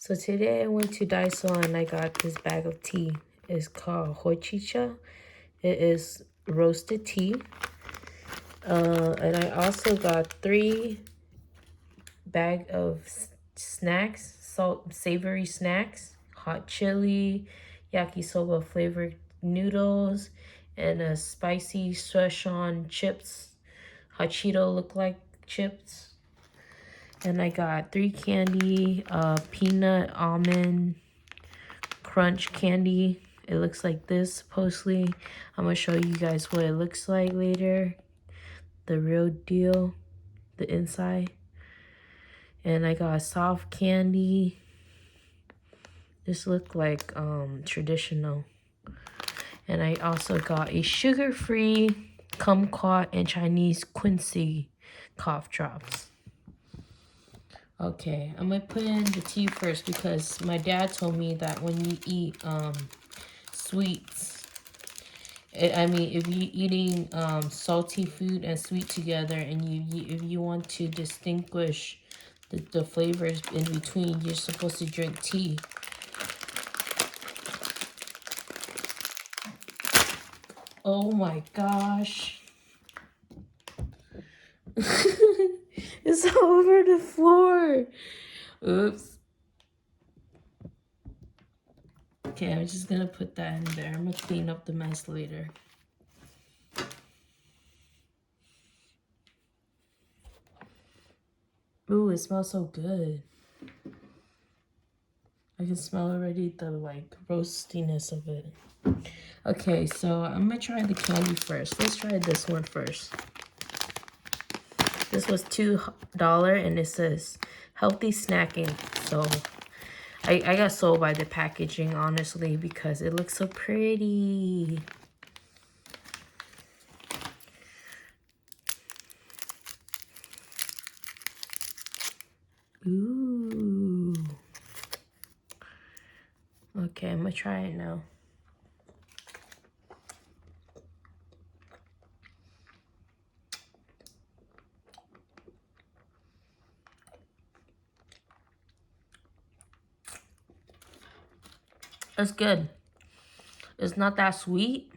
So today I went to Daiso and I got this bag of tea. It's called Hojicha. It is roasted tea. And I also got 3 bag of snacks, savory snacks, hot chili, yakisoba flavored noodles, and a spicy Szechuan chips. Hachito look like chips. And I got 3 candy, peanut almond crunch candy. It looks like this supposedly. I'm gonna show you guys what it looks like later. The real deal, the inside. And I got soft candy. This look like traditional. And I also got a sugar-free kumquat and Chinese quincy cough drops. Okay, I'm gonna put in the tea first because my dad told me that when you eat sweets, I mean if you're eating salty food and sweet together, and if you want to distinguish the flavors in between, you're supposed to drink tea. Oh my gosh. It's all over the floor. Oops. Okay, I'm just gonna put that in there. I'm gonna clean up the mess later. Ooh, it smells so good. I can smell already the like roastiness of it. Okay, so I'm gonna try the candy first. Let's try this one first. This was $2 and it says healthy snacking. So I got sold by the packaging, honestly, because it looks so pretty. Ooh. Okay, I'm gonna try it now. It's good. It's not that sweet.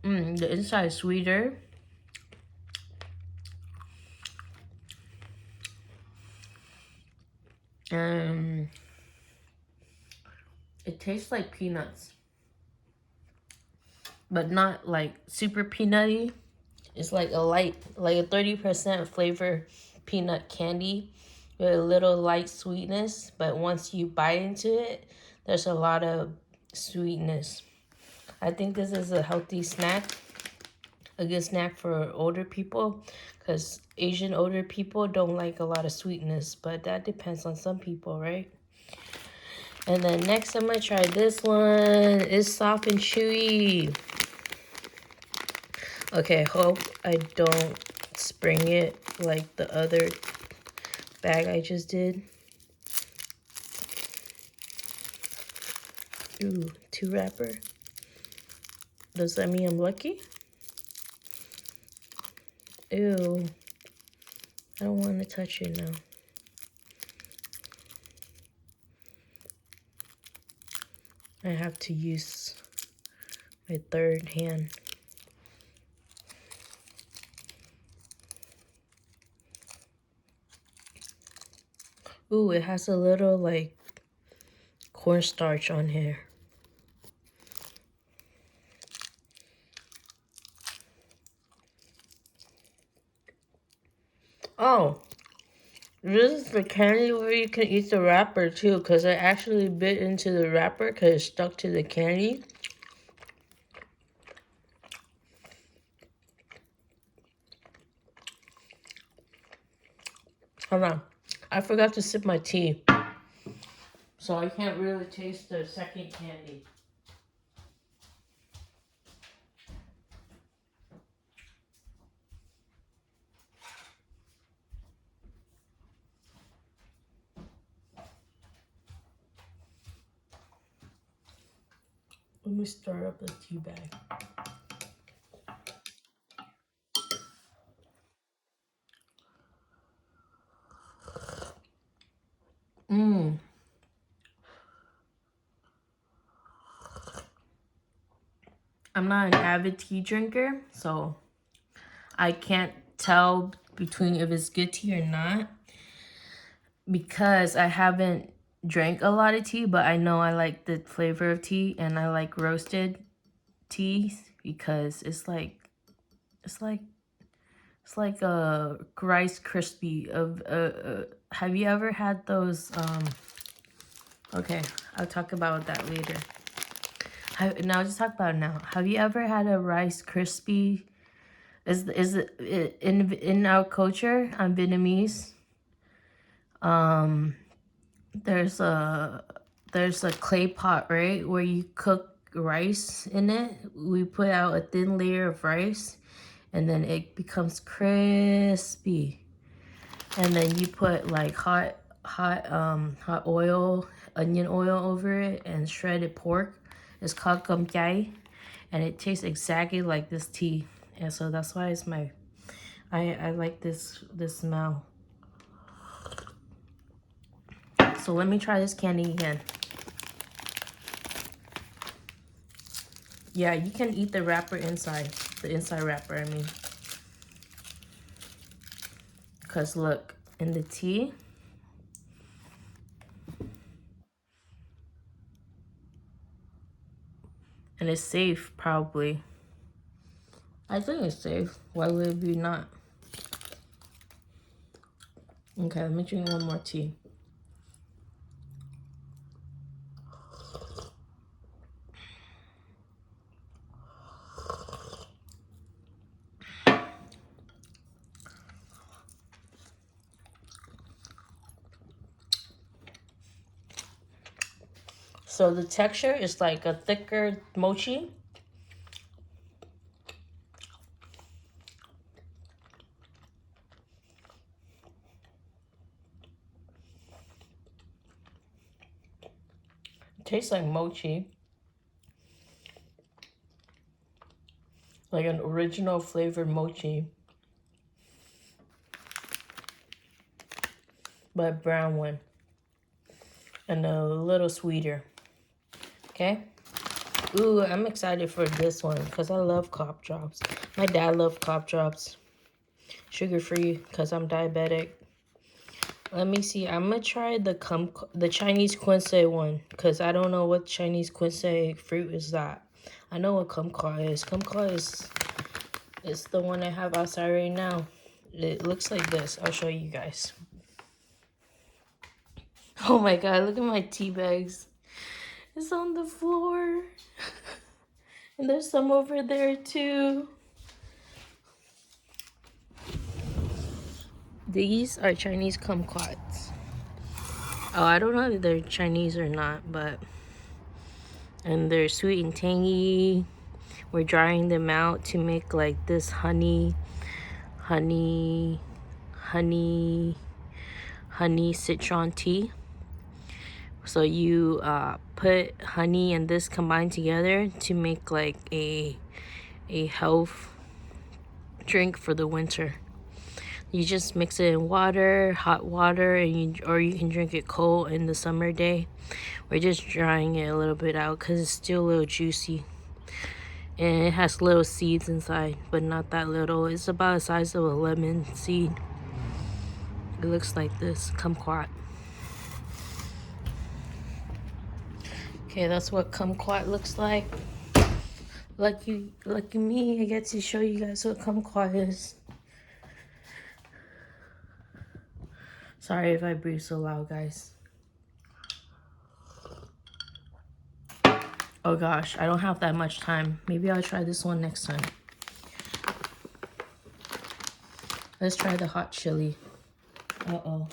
The inside is sweeter. It tastes like peanuts, but not like super peanutty. It's like a 30% flavor peanut candy with a little light sweetness. But once you bite into it, there's a lot of sweetness. I think this is a healthy snack, a good snack for older people, because Asian older people don't like a lot of sweetness, but that depends on some people, right? And then next I'm gonna try this one. It's soft and chewy. Okay, hope I don't spring it like the other bag I just did. Ooh, 2 wrapper. Does that mean I'm lucky? Ew. I don't want to touch it now. I have to use my 3rd hand. Ooh, it has a little like cornstarch on here. Oh, this is the candy where you can eat the wrapper too, because I actually bit into the wrapper because it stuck to the candy. Hold on. I forgot to sip my tea, so I can't really taste the second candy. Let me stir up the tea bag. I'm not an avid tea drinker, so I can't tell between if it's good tea or not because I haven't drank a lot of tea, but I know I like the flavor of tea and I like roasted teas because it's like a Rice Krispie of have you ever had those okay, I'll talk about that later. Now just talk about it now. Have you ever had a Rice Krispie? Is it in our culture? I'm Vietnamese. There's a clay pot, right, where you cook rice in it. We put out a thin layer of rice, and then it becomes crispy. And then you put like hot oil, onion oil over it, and shredded pork. It's called cơm cháy, and it tastes exactly like this tea. And so that's why it's my, I like this smell. So let me try this candy again. Yeah, you can eat the wrapper inside, the inside wrapper, I mean. Because look, in the tea, and it's safe, probably. I think it's safe. Why would it be not? Okay, let me drink one more tea. So the texture is like a thicker mochi. It tastes like mochi. Like an original flavored mochi. But a brown one. And a little sweeter. Okay? Ooh, I'm excited for this one because I love cough drops. My dad loved cough drops. Sugar-free because I'm diabetic. Let me see. I'm going to try the Chinese quince one because I don't know what Chinese quince fruit is that. I know what kumquat is. Kumquat is the one I have outside right now. It looks like this. I'll show you guys. Oh my god, look at my tea bags. It's on the floor. And there's some over there too. These are Chinese kumquats. Oh, I don't know if they're Chinese or not, but... And they're sweet and tangy. We're drying them out to make like this honey citron tea. So you put honey and this combined together to make like a health drink for the winter. You just mix it in water, hot water, and or you can drink it cold in the summer day. We're just drying it a little bit out because it's still a little juicy. And it has little seeds inside, but not that little. It's about the size of a lemon seed. It looks like this, kumquat. Okay, that's what kumquat looks like. Lucky me, I get to show you guys what kumquat is. Sorry if I breathe so loud, guys. Oh gosh, I don't have that much time. Maybe I'll try this one next time. Let's try the hot chili. Uh-oh.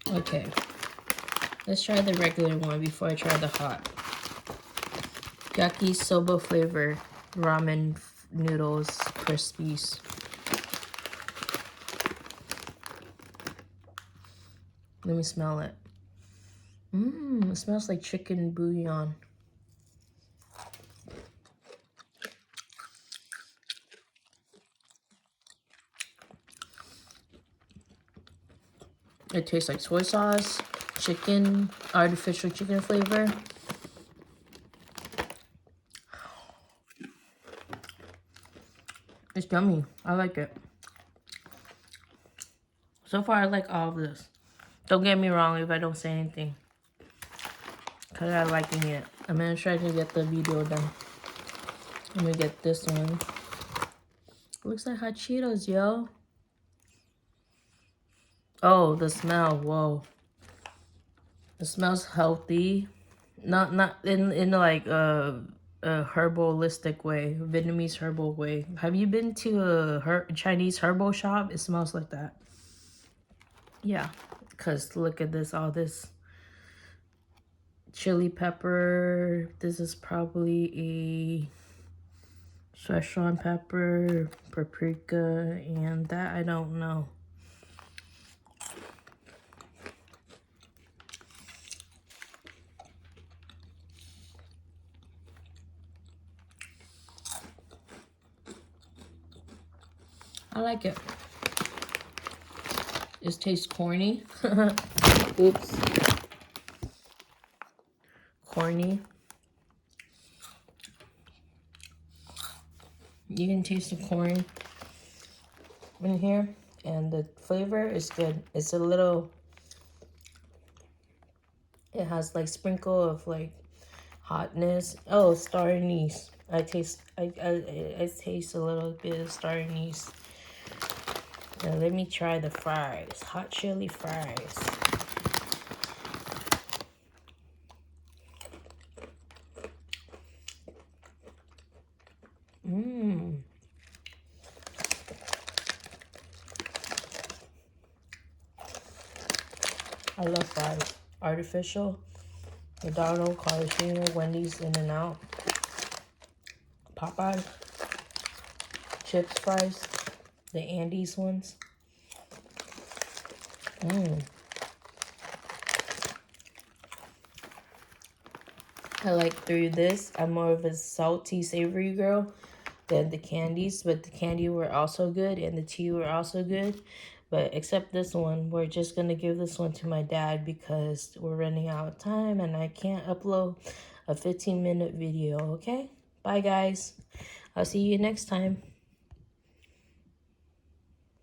Okay. Let's try the regular one before I try the hot. Yakisoba flavor ramen noodles, Crispies. Let me smell it. It smells like chicken bouillon. It tastes like soy sauce, chicken, artificial chicken flavor. It's yummy. I like it. So far, I like all of this. Don't get me wrong if I don't say anything. Because I'm liking it. I'm going to try to get the video done. Let me get this one. Looks like hot Cheetos, yo. Oh, the smell. Whoa. It smells healthy. Not in like a herbalistic way, Vietnamese herbal way. Have you been to a Chinese herbal shop? It smells like that. Yeah, because look at this, all this chili pepper. This is probably a Szechuan pepper, paprika, and that I don't know. I like it. It tastes corny. Oops. Corny. You can taste the corn in here, and the flavor is good. It's a little, it has like sprinkle of like hotness. Oh, star anise. I taste a little bit of star anise. Now let me try the fries. Hot chili fries. I love fries. Artificial, McDonald's, Carl's Jr., Wendy's, In-N-Out, Popeye, chips fries, the Andes ones. I like through this. I'm more of a salty, savory girl than the candies, but the candy were also good and the tea were also good. But except this one, we're just going to give this one to my dad because we're running out of time and I can't upload a 15-minute video, okay? Bye, guys. I'll see you next time.